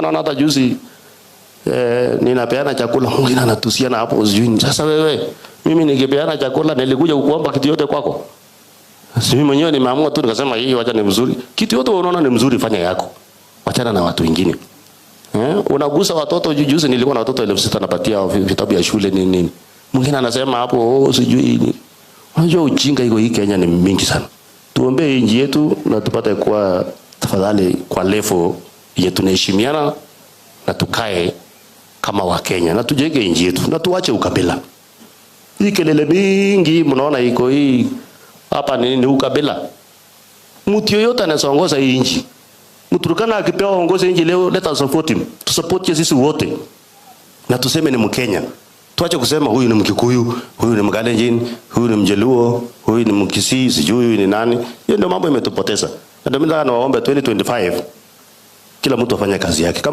Naona hata juzi ninapeana chakula mwingine anatusiana hapo sijui. Sasa wewe, mimi ningepeana chakula nilikuja kukuomba kitu yote kwako. Sisi mimi mwenyewe nimeamua tu nikasema hii wacha ni mzuri. Kitu yote unaona ni mzuri fanya yako. Wachana na watu wengine. Unagusa watoto juzi nilikuwa na watoto 1600 napatia vitabu ya shule nini. Mwingine anasema hapo sijui nini. Unajua ujinga iko hii Kenya ni mingi sana. Tuombe nchi yetu na tupate kwa tafadhali kwa level yetu tunaheshimiana na tukae kama wa Kenya na tujenge nchi yetu na tuache ukabila. Hii kelele mingi mnaona iko hii hapa ni ukabila. Mtu yoyote anaongoza hii nchi. Mturukana akipewa uongozi nchi leo, let us support him. Tu support sisi wote. Na tuseme ni Mkenya. Tuache kusema huyu ni Mkikuyu, huyu ni Mkalenjin, huyu ni Mjaluo, huyu ni Mkisii, sijui huyu ni nani. Hiyo ndio mambo imetupoteza. Na ndio mimi naomba 2025 kila mtu afanye kazi yake.